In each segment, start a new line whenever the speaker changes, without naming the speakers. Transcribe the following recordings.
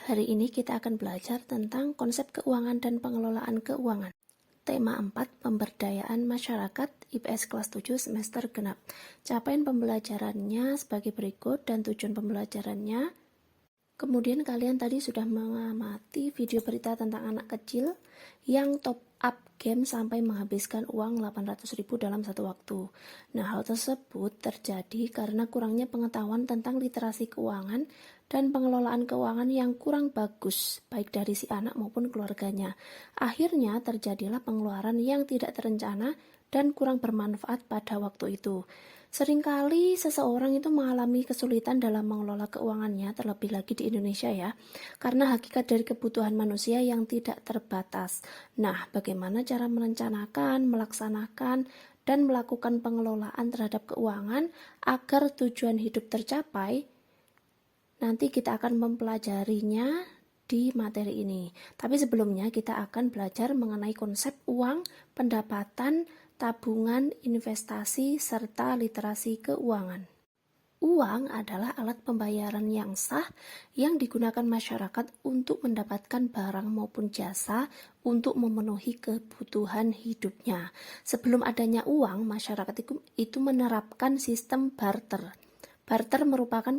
Hari ini kita akan belajar tentang konsep keuangan dan pengelolaan keuangan. Tema 4, pemberdayaan masyarakat, IPS kelas 7 semester genap. Capaian pembelajarannya sebagai berikut dan tujuan pembelajarannya. Kemudian kalian tadi sudah mengamati video berita tentang anak kecil yang top up game sampai menghabiskan uang 800.000 dalam satu waktu. Nah, hal tersebut terjadi karena kurangnya pengetahuan tentang literasi keuangan dan pengelolaan keuangan yang kurang bagus, baik dari si anak maupun keluarganya. Akhirnya terjadilah pengeluaran yang tidak terencana dan kurang bermanfaat pada waktu itu. Seringkali seseorang itu mengalami kesulitan dalam mengelola keuangannya, terlebih lagi di Indonesia ya, karena hakikat dari kebutuhan manusia yang tidak terbatas. Nah, bagaimana cara merencanakan, melaksanakan, dan melakukan pengelolaan terhadap keuangan agar tujuan hidup tercapai? Nanti kita akan mempelajarinya di materi ini. Tapi sebelumnya kita akan belajar mengenai konsep uang, pendapatan, tabungan, investasi, serta literasi keuangan. Uang adalah alat pembayaran yang sah yang digunakan masyarakat untuk mendapatkan barang maupun jasa untuk memenuhi kebutuhan hidupnya. Sebelum adanya uang, masyarakat itu menerapkan sistem barter. Barter merupakan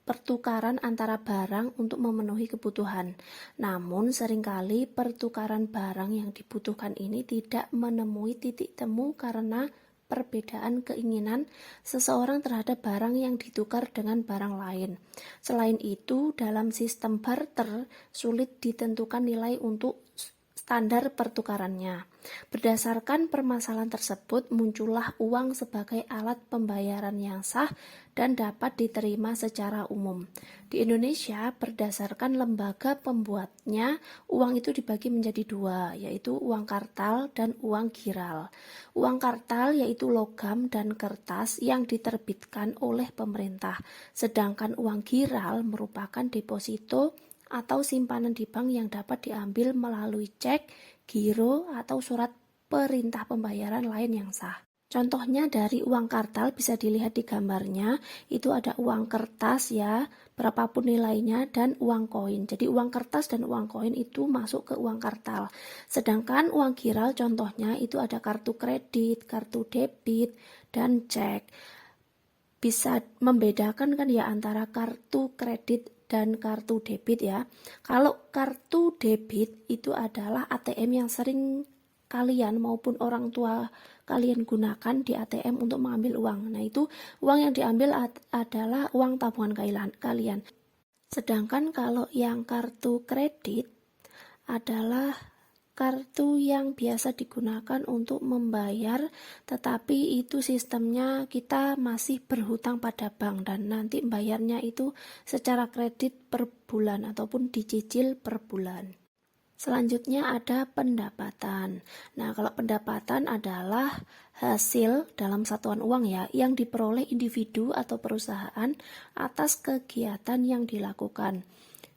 pertukaran antara barang untuk memenuhi kebutuhan. Namun seringkali pertukaran barang yang dibutuhkan ini tidak menemui titik temu karena perbedaan keinginan seseorang terhadap barang yang ditukar dengan barang lain. Selain itu, dalam sistem barter sulit ditentukan nilai untuk standar pertukarannya. Berdasarkan permasalahan tersebut, muncullah uang sebagai alat pembayaran yang sah dan dapat diterima secara umum. Di Indonesia, berdasarkan lembaga pembuatnya, uang itu dibagi menjadi dua, yaitu uang kartal dan uang giral. Uang kartal yaitu logam dan kertas yang diterbitkan oleh pemerintah, sedangkan uang giral merupakan deposito atau simpanan di bank yang dapat diambil melalui cek, giro, atau surat perintah pembayaran lain yang sah. Contohnya dari uang kartal bisa dilihat di gambarnya, itu ada uang kertas ya, berapapun nilainya, dan uang koin. Jadi uang kertas dan uang koin itu masuk ke uang kartal. Sedangkan uang giral contohnya itu ada kartu kredit, kartu debit, dan cek. Bisa membedakan kan ya antara kartu kredit dan kartu debit ya. Kalau kartu debit itu adalah ATM yang sering kalian maupun orang tua kalian gunakan di ATM untuk mengambil uang. Nah, itu uang yang diambil adalah uang tabungan kalian. Sedangkan kalau yang kartu kredit adalah kartu yang biasa digunakan untuk membayar, tetapi itu sistemnya kita masih berhutang pada bank dan nanti bayarnya itu secara kredit per bulan ataupun dicicil per bulan. Selanjutnya ada pendapatan. Nah, kalau pendapatan adalah hasil dalam satuan uang ya, yang diperoleh individu atau perusahaan atas kegiatan yang dilakukan.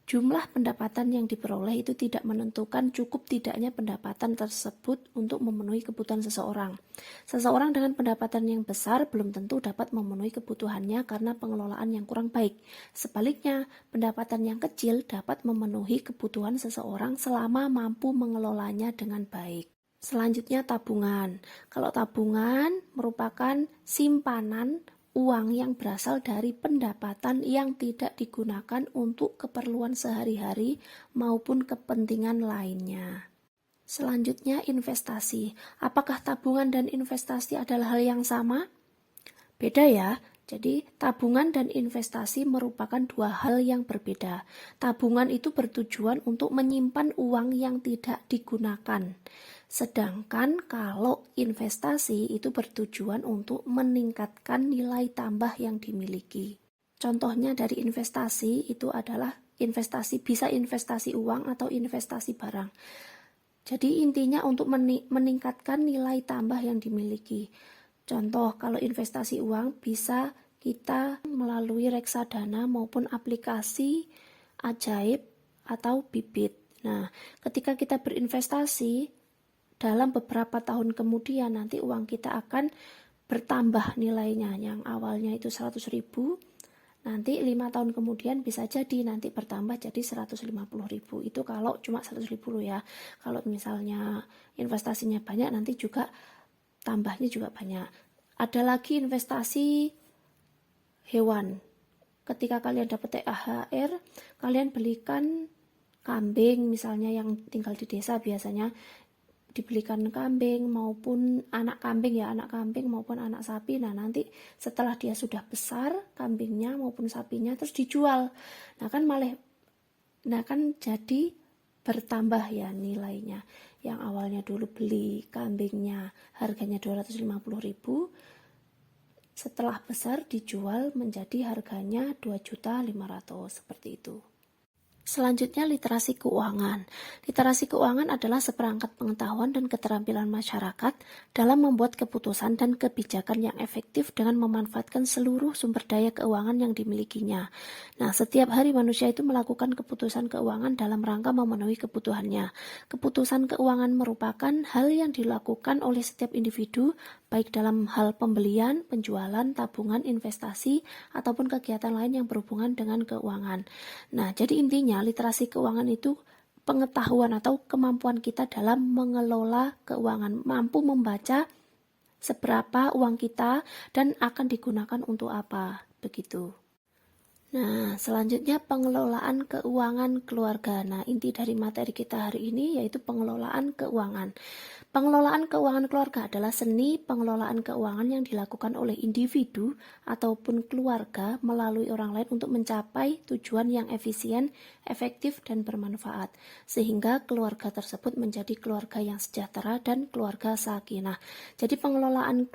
Jumlah pendapatan yang diperoleh itu tidak menentukan cukup tidaknya pendapatan tersebut untuk memenuhi kebutuhan seseorang. Seseorang dengan pendapatan yang besar belum tentu dapat memenuhi kebutuhannya karena pengelolaan yang kurang baik. Sebaliknya, pendapatan yang kecil dapat memenuhi kebutuhan seseorang selama mampu mengelolanya dengan baik. Selanjutnya tabungan. Kalau tabungan merupakan simpanan uang yang berasal dari pendapatan yang tidak digunakan untuk keperluan sehari-hari maupun kepentingan lainnya. Selanjutnya investasi. Apakah tabungan dan investasi adalah hal yang sama? Beda ya. Jadi tabungan dan investasi merupakan dua hal yang berbeda. Tabungan itu bertujuan untuk menyimpan uang yang tidak digunakan. Sedangkan kalau investasi itu bertujuan untuk meningkatkan nilai tambah yang dimiliki. Contohnya dari investasi itu adalah bisa investasi uang atau investasi barang. Jadi intinya untuk meningkatkan nilai tambah yang dimiliki. Contoh kalau investasi uang bisa kita melalui reksadana maupun aplikasi ajaib atau bibit. Nah, ketika kita berinvestasi, dalam beberapa tahun kemudian nanti uang kita akan bertambah nilainya, yang awalnya itu 100.000 nanti 5 tahun kemudian bisa jadi nanti bertambah jadi 150.000. Itu kalau cuma 100.000 ya. Kalau misalnya investasinya banyak nanti juga tambahnya juga banyak. Ada lagi investasi hewan. Ketika kalian dapat THR, kalian belikan kambing misalnya, yang tinggal di desa biasanya dibelikan kambing maupun anak kambing maupun anak sapi. Nah, nanti setelah dia sudah besar kambingnya maupun sapinya terus dijual. Nah kan jadi bertambah ya nilainya. Yang awalnya dulu beli kambingnya harganya 250.000, setelah besar dijual menjadi harganya 2.500.000 seperti itu. Selanjutnya, literasi keuangan. Literasi keuangan adalah seperangkat pengetahuan dan keterampilan masyarakat dalam membuat keputusan dan kebijakan yang efektif dengan memanfaatkan seluruh sumber daya keuangan yang dimilikinya. Nah, setiap hari manusia itu melakukan keputusan keuangan dalam rangka memenuhi kebutuhannya. Keputusan keuangan merupakan hal yang dilakukan oleh setiap individu, baik dalam hal pembelian, penjualan, tabungan, investasi, ataupun kegiatan lain yang berhubungan dengan keuangan. Nah, jadi intinya literasi keuangan itu pengetahuan atau kemampuan kita dalam mengelola keuangan, mampu membaca seberapa uang kita dan akan digunakan untuk apa, begitu. Nah, selanjutnya pengelolaan keuangan keluarga. Nah, inti dari materi kita hari ini yaitu pengelolaan keuangan. Pengelolaan keuangan keluarga adalah seni pengelolaan keuangan yang dilakukan oleh individu ataupun keluarga melalui orang lain untuk mencapai tujuan yang efisien, efektif, dan bermanfaat, sehingga keluarga tersebut menjadi keluarga yang sejahtera dan keluarga sakinah. Jadi pengelolaan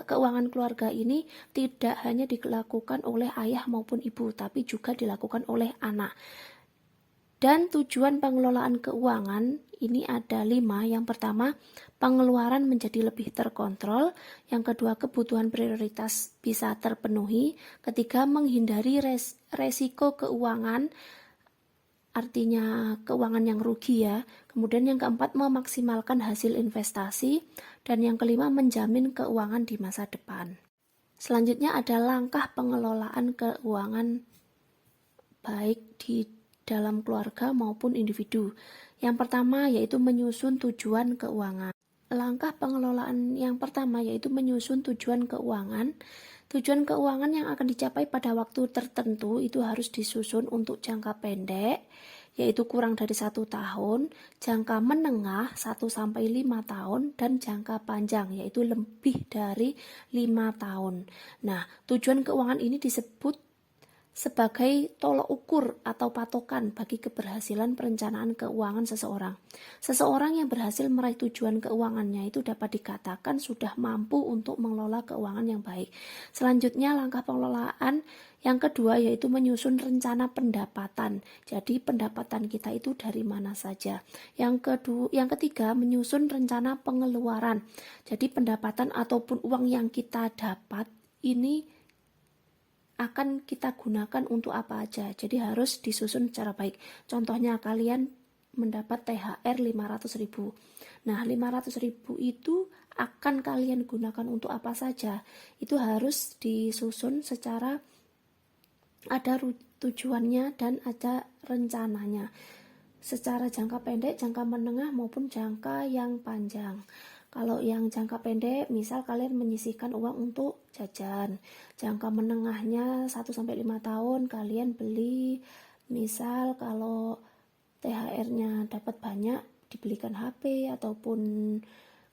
keuangan keluarga ini tidak hanya dilakukan oleh ayah maupun ibu, tapi juga dilakukan oleh anak. Dan tujuan pengelolaan keuangan ini ada 5. Yang pertama, pengeluaran menjadi lebih terkontrol. Yang kedua, kebutuhan prioritas bisa terpenuhi. Ketiga, menghindari resiko keuangan, artinya keuangan yang rugi ya. Kemudian yang keempat, memaksimalkan hasil investasi. Dan yang kelima, menjamin keuangan di masa depan. Selanjutnya ada langkah pengelolaan keuangan baik di dalam keluarga maupun individu. Yang pertama yaitu menyusun tujuan keuangan. Langkah pengelolaan yang pertama yaitu menyusun tujuan keuangan. Tujuan keuangan yang akan dicapai pada waktu tertentu itu harus disusun untuk jangka pendek, yaitu kurang dari 1 tahun, jangka menengah 1-5 tahun, dan jangka panjang yaitu lebih dari 5 tahun. Nah, tujuan keuangan ini disebut sebagai tolok ukur atau patokan bagi keberhasilan perencanaan keuangan seseorang. Seseorang yang berhasil meraih tujuan keuangannya itu dapat dikatakan sudah mampu untuk mengelola keuangan yang baik. Selanjutnya, langkah pengelolaan yang kedua yaitu menyusun rencana pendapatan. Jadi pendapatan kita itu dari mana saja. Yang ketiga, menyusun rencana pengeluaran. Jadi pendapatan ataupun uang yang kita dapat ini akan kita gunakan untuk apa aja. Jadi harus disusun secara baik. Contohnya kalian mendapat THR 500.000. Nah, 500.000 itu akan kalian gunakan untuk apa saja. Itu harus disusun secara ada tujuannya dan ada rencananya. Secara jangka pendek, jangka menengah maupun jangka yang panjang. Kalau yang jangka pendek, misal kalian menyisihkan uang untuk jajan. Jangka menengahnya 1-5 tahun kalian beli, misal kalau THR-nya dapat banyak, dibelikan HP ataupun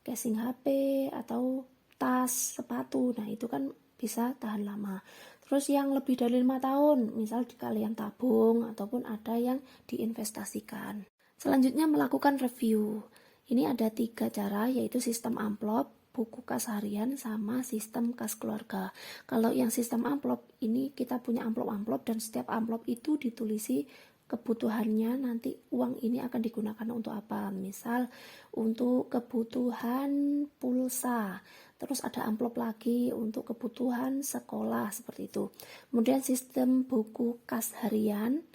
casing HP atau tas, sepatu. Nah, itu kan bisa tahan lama. Terus yang lebih dari 5 tahun, misal kalian tabung ataupun ada yang diinvestasikan. Selanjutnya melakukan review. Ini ada 3 cara, yaitu sistem amplop, buku kas harian, sama sistem kas keluarga. Kalau yang sistem amplop, ini kita punya amplop-amplop dan setiap amplop itu ditulisi kebutuhannya, nanti uang ini akan digunakan untuk apa. Misal untuk kebutuhan pulsa, terus ada amplop lagi untuk kebutuhan sekolah, seperti itu. Kemudian sistem buku kas harian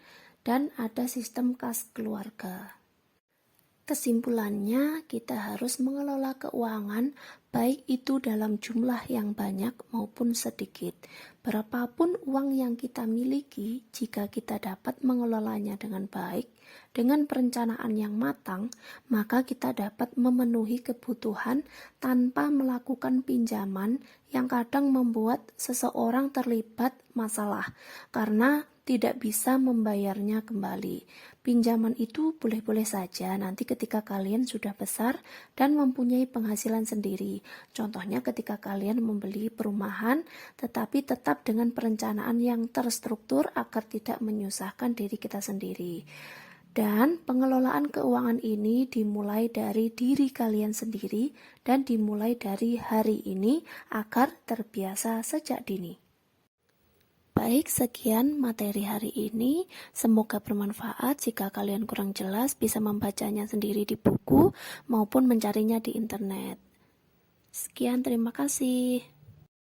dan ada sistem kas keluarga. Kesimpulannya, kita harus mengelola keuangan, baik itu dalam jumlah yang banyak maupun sedikit. Berapapun uang yang kita miliki, jika kita dapat mengelolanya dengan baik, dengan perencanaan yang matang, maka kita dapat memenuhi kebutuhan tanpa melakukan pinjaman yang kadang membuat seseorang terlibat masalah karena tidak bisa membayarnya kembali. Pinjaman itu boleh-boleh saja nanti ketika kalian sudah besar dan mempunyai penghasilan sendiri. Contohnya ketika kalian membeli perumahan, tetapi tetap dengan perencanaan yang terstruktur agar tidak menyusahkan diri kita sendiri. Dan pengelolaan keuangan ini dimulai dari diri kalian sendiri dan dimulai dari hari ini agar terbiasa sejak dini. Baik, sekian materi hari ini. Semoga bermanfaat. Jika kalian kurang jelas, bisa membacanya sendiri di buku maupun mencarinya di internet. Sekian, terima kasih.